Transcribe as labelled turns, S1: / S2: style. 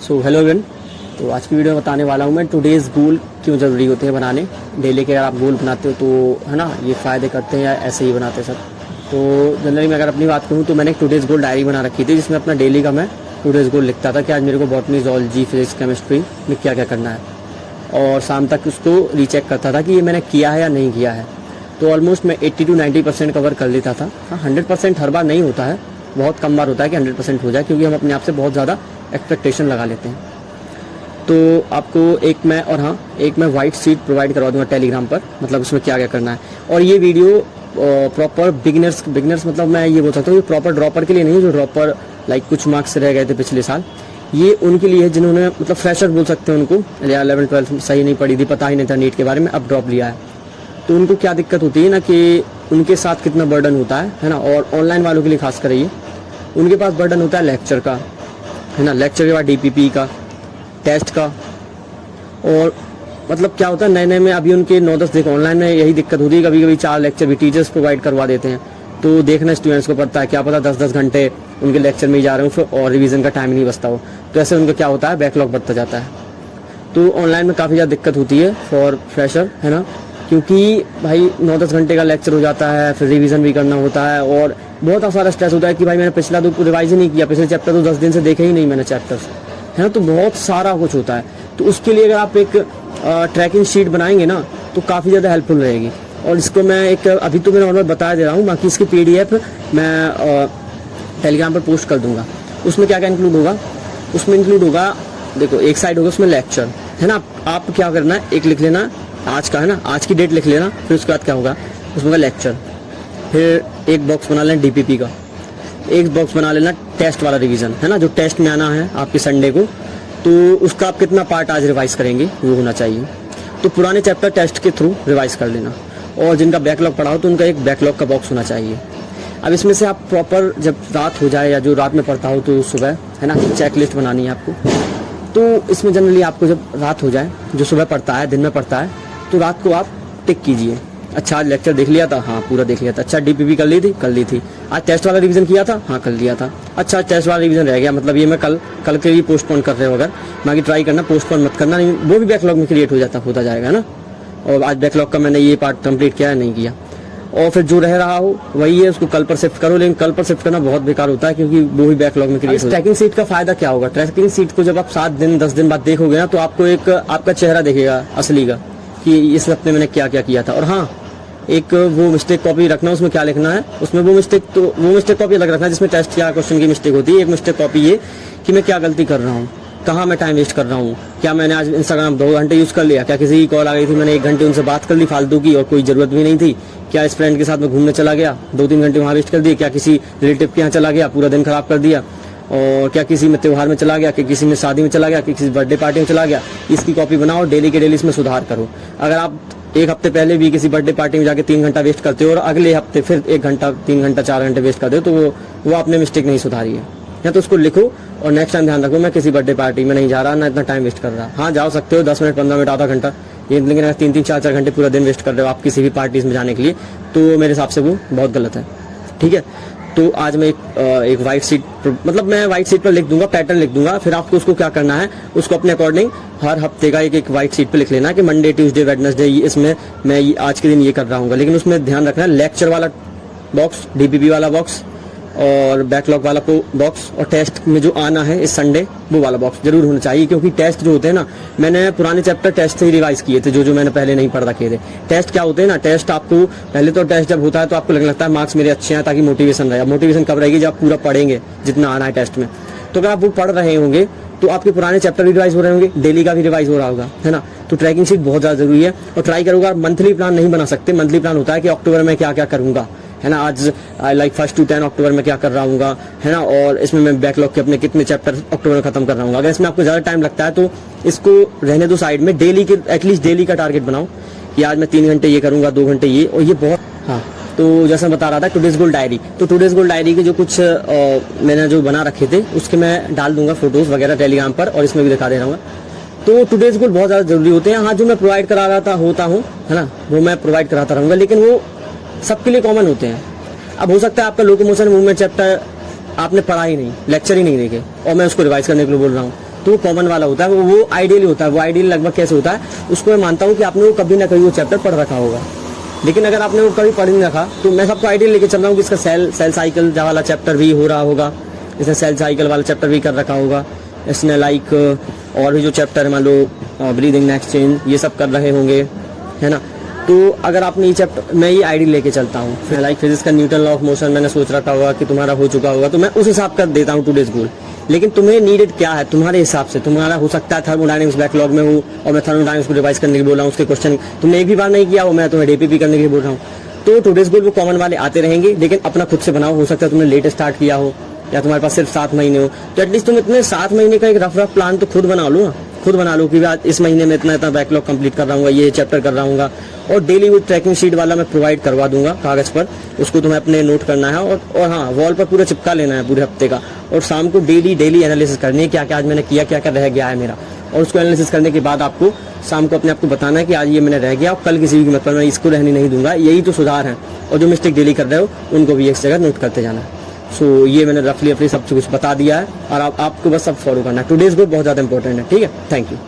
S1: Hello everyone. तो आज की वीडियो में बताने वाला हूँ मैं टुडेज़ गोल क्यों ज़रूरी होते हैं बनाने। डेली के अगर आप गोल बनाते हो तो है ना, ये फ़ायदे करते हैं या ऐसे ही बनाते हैं सब। तो जनरली मैं अगर अपनी बात करूँ तो मैंने एक टुडेज़ गोल डायरी बना रखी थी, जिसमें अपना डेली का मैं टुडेज़ गोल लिखता था कि आज मेरे को बॉटनी, ज़ूलॉजी, फिजिक्स, केमिस्ट्री में क्या क्या करना है, और शाम तक उसको रीचेक करता था कि ये मैंने किया है या नहीं किया है। तो ऑलमोस्ट मैं 80 to 90% कवर कर लेता था। हाँ, 100% हर बार नहीं होता है, बहुत कम बार होता है कि 100% हो जाए, क्योंकि हम अपने आप से बहुत ज़्यादा एक्सपेक्टेशन लगा लेते हैं। तो आपको एक मैं वाइट शीट प्रोवाइड करवा दूंगा टेलीग्राम पर, मतलब उसमें क्या क्या करना है। और ये वीडियो प्रॉपर बिगिनर्स मतलब मैं ये बोल सकता हूँ, ये प्रॉपर ड्रॉपर के लिए नहीं है, जो ड्रॉपर लाइक कुछ मार्क्स रह गए थे पिछले साल। ये उनके लिए है जिन्होंने मतलब फ्रेशर बोल सकते हैं उनको, 11-12 सही नहीं पढ़ी थी, पता ही नहीं था नीट के बारे में, अब ड्रॉप लिया है। तो उनको क्या दिक्कत होती है ना, कि उनके साथ कितना बर्डन होता है ना। और ऑनलाइन वालों के लिए खास कर ये उनके पास बर्डन होता है लेक्चर का, है ना, लेक्चर के बाद DPP का, टेस्ट का। और मतलब क्या होता है, नए नए में अभी उनके 9-10 देखो ऑनलाइन में यही दिक्कत होती है, कभी कभी 4 लेक्चर भी टीचर्स प्रोवाइड करवा देते हैं। तो देखना स्टूडेंट्स को पड़ता है, क्या पता 10-10 घंटे उनके लेक्चर में ही जा रहे हो, फिर और रिवीजन का टाइम नहीं बचता हो। तो ऐसे उनका क्या होता है, बैकलॉग बढ़ता जाता है। तो ऑनलाइन में काफ़ी ज़्यादा दिक्कत होती है फॉर फ्रेशर, है ना, क्योंकि भाई 9-10 घंटे का लेक्चर हो जाता है, फिर रिवीजन भी करना होता है, और बहुत सारा स्ट्रेस होता है कि भाई मैंने पिछला तो रिवाइज ही नहीं किया, पिछले चैप्टर तो 10 दिन से देखे ही नहीं मैंने चैप्टर्स, है ना। तो बहुत सारा कुछ होता है। तो उसके लिए अगर आप एक ट्रैकिंग शीट बनाएंगे ना, तो काफ़ी ज़्यादा हेल्पफुल रहेगी। और इसको मैं एक अभी तो मैं नॉर्मल बता दे रहा हूँ, बाकी इसकी PDF मैं टेलीग्राम पर पोस्ट कर दूंगा। उसमें क्या क्या इंक्लूड होगा, उसमें इंक्लूड होगा, देखो एक साइड होगा उसमें लेक्चर, है ना। आप क्या करना है, एक लिख लेना आज का, है ना, आज की डेट लिख लेना। फिर उसके बाद क्या होगा, उसमें होगा लेक्चर। फिर एक बॉक्स बना लेना DPP का, एक बॉक्स बना लेना टेस्ट वाला रिवीजन, है ना, जो टेस्ट में आना है आपके संडे को। तो उसका आप कितना पार्ट आज रिवाइज करेंगे वो होना चाहिए। तो पुराने चैप्टर टेस्ट के थ्रू रिवाइज कर लेना। और जिनका बैकलॉग पढ़ा हो तो उनका एक बैकलॉग का बॉक्स होना चाहिए। अब इसमें से आप प्रॉपर जब रात हो जाए, या जो रात में पढ़ता हो तो सुबह, है ना, चेक लिस्ट बनानी है आपको। तो इसमें जनरली आपको जब रात हो जाए, जो सुबह पढ़ता है दिन में पढ़ता है, तो रात को आप टिक कीजिए, अच्छा आज लेक्चर देख लिया था, हाँ पूरा देख लिया था। अच्छा DPP कर ली थी। आज टेस्ट वाला रिवीजन किया था, हाँ कर लिया था। अच्छा टेस्ट वाला रिवीजन रह गया, मतलब ये मैं कल के लिए पोस्टपोन कर रहे हो, अगर बाकी ट्राई करना, पोस्टपोन मत करना, नहीं वो भी बैकलॉग में क्रिएट होता जाएगा ना। और आज बैकलॉग का मैंने ये पार्ट कंप्लीट किया है, नहीं किया, और फिर जो रह रहा हो वही है, उसको कल पर शिफ्ट करो। लेकिन कल पर शिफ्ट करना बहुत बेकार होता है, क्योंकि वो भी बैकलॉग में क्रिएट होता है। ट्रैकिंग सीट का फायदा क्या होगा, ट्रैकिंग सीट को जब आप 7 दिन 10 दिन बाद देखोगे ना, तो आपको एक आपका चेहरा दिखेगा असली का, कि इस हफ्ते मैंने क्या क्या किया था। और हाँ, एक वो मिस्टेक कॉपी रखना, उसमें क्या लिखना है, उसमें वो मिस्टेक कॉपी अलग रखना जिसमें टेस्ट या क्वेश्चन की मिस्टेक होती है। एक मिस्टेक कॉपी ये कि मैं क्या गलती कर रहा हूँ, कहाँ मैं टाइम वेस्ट कर रहा हूँ, क्या मैंने आज इंस्टाग्राम 2 घंटे यूज़ कर लिया, क्या किसी की कॉल आ गई थी मैंने 1 घंटे उनसे बात कर ली फालतू की और कोई ज़रूरत भी नहीं थी, क्या इस फ्रेंड के साथ में घूमने चला गया 2-3 घंटे वहाँ वेस्ट कर दिए, क्या किसी रिलेटिव के यहाँ चला गया पूरा दिन खराब कर दिया, और क्या किसी में त्यौहार में चला गया, कि किसी में शादी में चला गया, कि किसी बर्थडे पार्टी में चला गया। इसकी कॉपी बनाओ, डेली के डेली इसमें सुधार करो। अगर आप एक हफ्ते पहले भी किसी बर्थडे पार्टी में जाके 3 घंटा वेस्ट करते हो, और अगले हफ्ते फिर 1 घंटा 3 घंटा 4 घंटे वेस्ट करते हो, तो वो आपने मिस्टेक नहीं सुधारी है। या तो उसको लिखो, और नेक्स्ट टाइम ध्यान रखो मैं किसी बर्थडे पार्टी में नहीं जा रहा, ना इतना टाइम वेस्ट कर रहा। हाँ जा सकते हो 10 मिनट 15 मिनट आधा घंटा, ये लेकिन अगर 3-3 4-4 घंटे पूरा दिन वेस्ट कर रहे हो आप किसी भी पार्टीज में जाने के लिए, तो मेरे हिसाब से वो बहुत गलत है। ठीक है, तो आज मैं एक वाइट शीट, मतलब मैं वाइट शीट पर लिख दूंगा, पैटर्न लिख दूंगा। फिर आपको उसको क्या करना है, उसको अपने अकॉर्डिंग हर हफ्ते का एक वाइट शीट पे लिख लेना कि मंडे ट्यूसडे वेडनेसडे इसमें मैं आज के दिन ये कर रहा हूँ। लेकिन उसमें ध्यान रखना है लेक्चर वाला बॉक्स, DPP वाला बॉक्स, और बैकलॉग वाला बॉक्स, और टेस्ट में जो आना है इस संडे वो वाला बॉक्स जरूर होना चाहिए। क्योंकि टेस्ट जो होते हैं ना, मैंने पुराने चैप्टर टेस्ट से ही रिवाइज किए थे, जो मैंने पहले नहीं पढ़ रखे थे। टेस्ट क्या होते हैं ना, टेस्ट आपको पहले तो टेस्ट जब होता है तो आपको लगने लगता है मार्क्स मेरे अच्छे हैं, ताकि मोटिवेशन रहे। मोटिवेशन कब रहेगी, जब आप पूरा पढ़ेंगे जितना आना है टेस्ट में। तो अगर आप वो पढ़ रहे होंगे तो आपके पुराने चैप्टर भी रिवाइज हो रहे होंगे, डेली का भी रिवाइज हो रहा होगा, है ना। तो ट्रैकिंग शीट बहुत ज़्यादा जरूरी है। और ट्राई करूँगा, मंथली प्लान नहीं बना सकते। मंथली प्लान होता है कि अक्टूबर में क्या क्या करूँगा, है ना, आज लाइक 1 to 10 अक्टूबर में क्या कर रहा हूँ, है ना, और इसमें मैं बैकलॉग के अपने कितने चैप्टर अक्टूबर में खत्म कर रहा हूँ। अगर इसमें आपको ज़्यादा टाइम लगता है तो इसको रहने दो साइड में। डेली के एटलीस्ट डेली का टारगेट बनाओ कि आज मैं 3 घंटे ये करूँगा, 2 घंटे ये, और ये बहुत। हाँ, तो जैसा मैं बता रहा था टुडेज़ गोल डायरी, तो टुडेज़ गोल डायरी के जो कुछ मैंने जो बना रखे थे उसके मैं डाल दूंगा फोटोज़ वगैरह टेलीग्राम पर, और इसमें भी दिखा दे रहा हूँ। तो टुडेज़ गोल बहुत ज़्यादा जरूरी होते हैं। हाँ, जो मैं प्रोवाइड करा रहा होता हूँ, है ना, वो मैं प्रोवाइड कराता रहूँगा, लेकिन वो सबके लिए कॉमन होते हैं। अब हो सकता है आपका लोकोमोशन मूवमेंट चैप्टर आपने पढ़ा ही नहीं, लेक्चर ही नहीं देखे, और मैं उसको रिवाइज करने के लिए बोल रहा हूँ। तो वो कॉमन वाला होता है, वो आइडियली होता है। वो आइडियल लगभग कैसे होता है, उसको मैं मानता हूँ कि आपने वो कभी ना कभी वो चैप्टर पढ़ रखा होगा। लेकिन अगर आपने वो कभी पढ़ नहीं रखा तो मैं सबको आइडियल लेके चल रहा हूँ कि इसका सेल साइकिल वाला चैप्टर भी हो रहा होगा, इसने सेल साइकिल वाला चैप्टर भी कर रखा होगा, इसने लाइक और भी जो चैप्टर है मान लो ब्रीदिंग नेक्स्ट चेंज ये सब कर रहे होंगे, है ना। तो अगर आपने ये चैप्टर, मैं ये आइडियल लेके चलता हूँ। फिर लाइक फिजिक्स का न्यूटन लॉ ऑफ मोशन मैंने सोच रखा होगा कि तुम्हारा हो चुका होगा, तो मैं उस हिसाब कर देता हूँ टुडेज गोल। लेकिन तुम्हें नीडेड क्या है तुम्हारे हिसाब से। तुम्हारा हो सकता है थर्मोडायनेमिक्स बैकलॉग में हो और मैं थर्मोडायनेमिक्स को रिवाइज करने के बोल रहा हूँ, उसके क्वेश्चन तुमने एक भी बार नहीं किया हो, मैं तुम्हें डीपीपी करने के लिए बोल रहा हूँ। तो टुडेज गोल वो कॉमन वाले आते रहेंगे, लेकिन अपना खुद से बनाओ। हो सकता है तुमने लेट स्टार्ट किया हो या तुम्हारे पास सिर्फ 7 महीने हो, तो एटलीस्ट तुम इतने 7 महीने का एक रफ प्लान तो खुद बना लो ना। खुद बना लो कि आज इस महीने में इतना बैकलॉग कंप्लीट कर रहा हूँ, ये चैप्टर कर रहा हूँ। और डेली वो ट्रैकिंग शीट वाला मैं प्रोवाइड करवा दूंगा कागज पर, उसको तुम्हें अपने नोट करना है और हाँ वॉल पर पूरा चिपका लेना है पूरे हफ्ते का। और शाम को डेली एनालिसिस करनी है, क्या क्या आज मैंने किया, क्या क्या रह गया है मेरा। और उसको एनालिसिस करने के बाद आपको शाम को अपने आप को बताना है कि आज ये मैंने रह गया और कल किसी भी कीमत पर मैं इसको रहने नहीं दूंगा। यही तो सुधार है। और जो मिस्टेक डेली कर रहे हो उनको भी एक जगह नोट करते जाना है। सो ये मैंने रफली अपनी सब कुछ बता दिया है और आपको बस सब फॉलो करना है। टुडेज गोल बहुत ज़्यादा इंपॉर्टेंट है, ठीक है। Thank you.